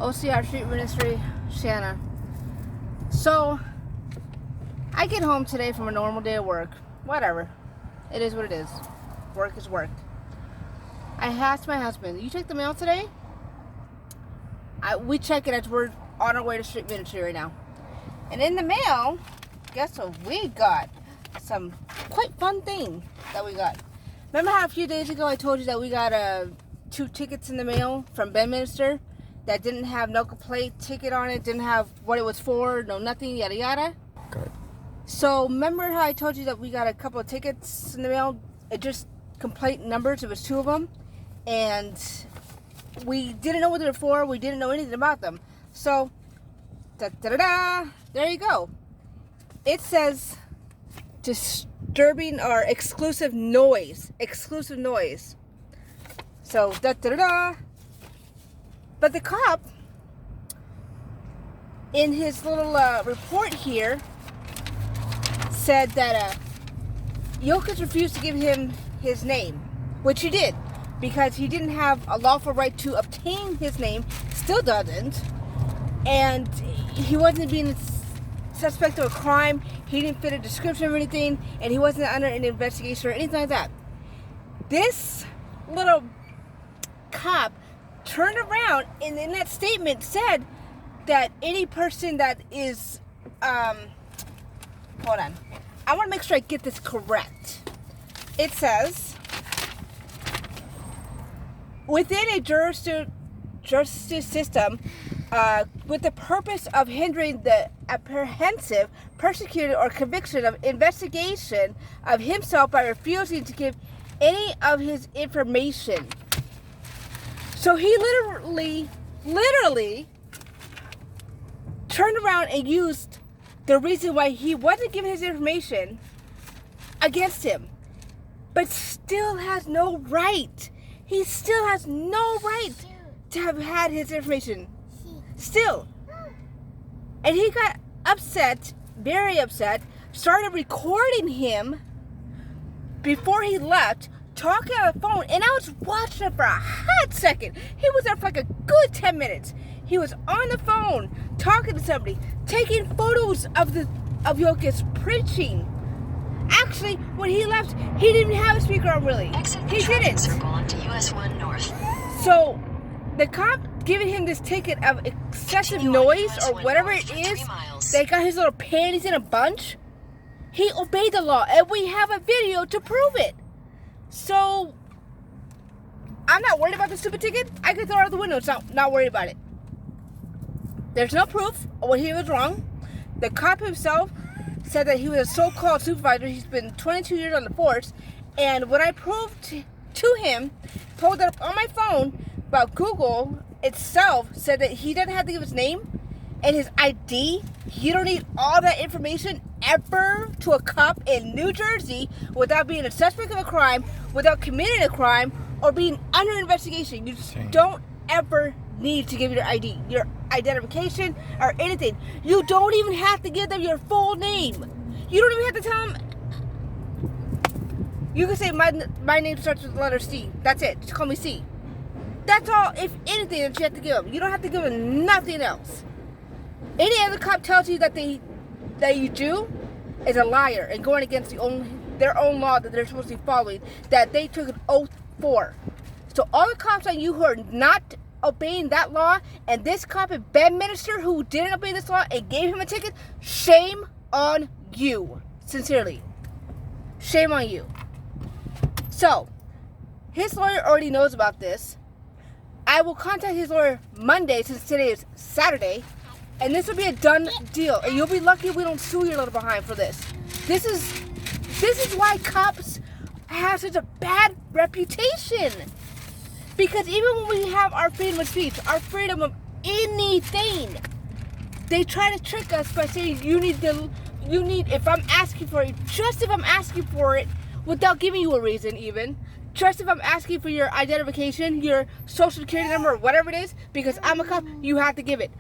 OCR Street Ministry, Shanna. So, I get home today from a normal day of work. Whatever. It is what it is. Work is work. I asked my husband, you check the mail today? We check it as we're on our way to Street Ministry right now. And in the mail, guess what we got? Some quite fun thing that we got. Remember how a few days ago I told you that we got 2 tickets in the mail from Bedminster that didn't have no plate ticket on it, didn't have what it was for, no nothing, yada yada? Good. So remember how I told you that we got a couple of tickets in the mail? It just complete numbers, it was 2 of them. And we didn't know what they were for, we didn't know anything about them. So, da-da-da-da, there you go. It says disturbing or exclusive noise. Exclusive noise. So, da-da-da-da. But the cop, in his little report here, said that Jokic refused to give him his name, which he did, because he didn't have a lawful right to obtain his name, still doesn't, and he wasn't being suspect of a crime, he didn't fit a description or anything, and he wasn't under an investigation or anything like that. This little cop turned around and in that statement said that any person that is, hold on, I want to make sure I get this correct. It says, within a justice system, with the purpose of hindering the apprehensive, persecuted, or conviction of investigation of himself by refusing to give any of his information. So he literally turned around and used the reason why he wasn't giving his information against him, but still has no right. He still has no right to have had his information. Still. And he got upset, very upset, started recording him before he left, talking on the phone, and I was watching it for a hot second. He was there for like a good 10 minutes. He was on the phone, talking to somebody, taking photos of Jokic preaching. Actually, when he left, he didn't have a speaker on really. He didn't. Circle onto US 1 North. So, the cop giving him this ticket of excessive noise or whatever it is, they got his little panties in a bunch. He obeyed the law, and we have a video to prove it. So, I'm not worried about the stupid ticket. I could throw it out the window. It's not worried about it. There's no proof of what he was wrong. The cop himself said that he was a so-called supervisor. He's been 22 years on the force. And when I proved to him, pulled it up on my phone, about Google itself said that he doesn't have to give his name and his ID. You don't need all that information ever to a cop in New Jersey without being a suspect of a crime, without committing a crime, or being under investigation. You just don't ever need to give your ID, your identification, or anything. You don't even have to give them your full name. You don't even have to tell them. You can say my name starts with the letter C. That's it. Just call me C. That's all, if anything, that you have to give them. You don't have to give them nothing else. Any other cop tells you that you do is a liar and going against their own law that they're supposed to be following, that they took an oath for. So all the cops on you who are not obeying that law, and this cop at Bedminster who didn't obey this law and gave him a ticket, shame on you. Sincerely. Shame on you. So, his lawyer already knows about this. I will contact his lawyer Monday, since today is Saturday, and this will be a done deal. And you'll be lucky if we don't sue your little behind for this. This is why cops have such a bad reputation. Because even when we have our freedom of speech, our freedom of anything, they try to trick us by saying if I'm asking for it, just if I'm asking for it, without giving you a reason even. Just if I'm asking for your identification, your social security number, or whatever it is, because I'm a cop, you have to give it.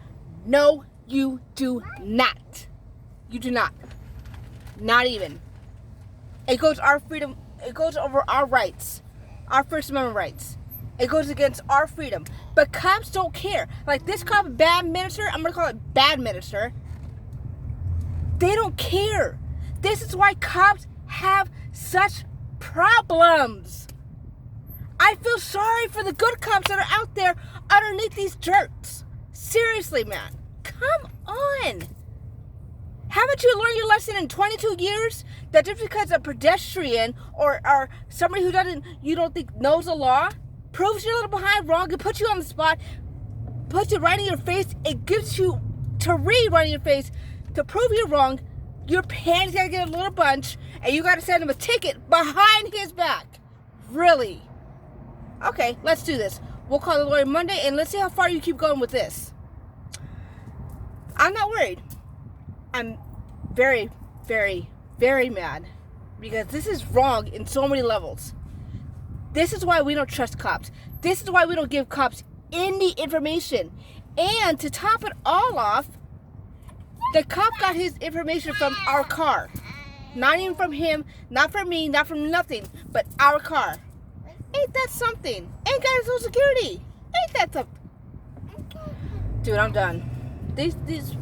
No, you do not. You do not. Not even. It goes our freedom, it goes over our rights, our First Amendment rights. It goes against our freedom. But cops don't care. Like this cop, bad minister, I'm going to call it bad minister. They don't care. This is why cops have such problems. I feel sorry for the good cops that are out there underneath these jerks. Seriously, man. Come on. Haven't you learned your lesson in 22 years? That just because a pedestrian or somebody who you don't think knows the law proves you're a little behind wrong and puts you on the spot, puts it right in your face, it gives you to read right in your face to prove you're wrong, your pants gotta get a little bunch and you gotta send him a ticket behind his back. Really? Okay, let's do this. We'll call the lawyer Monday and let's see how far you keep going with this. I'm not worried. I'm very, very, very mad because this is wrong in so many levels. This is why we don't trust cops. This is why we don't give cops any information. And to top it all off, the cop got his information from our car. Not even from him, not from me, not from nothing, but our car. Ain't that something? Ain't got his Social Security. Ain't that something? Dude, I'm done. These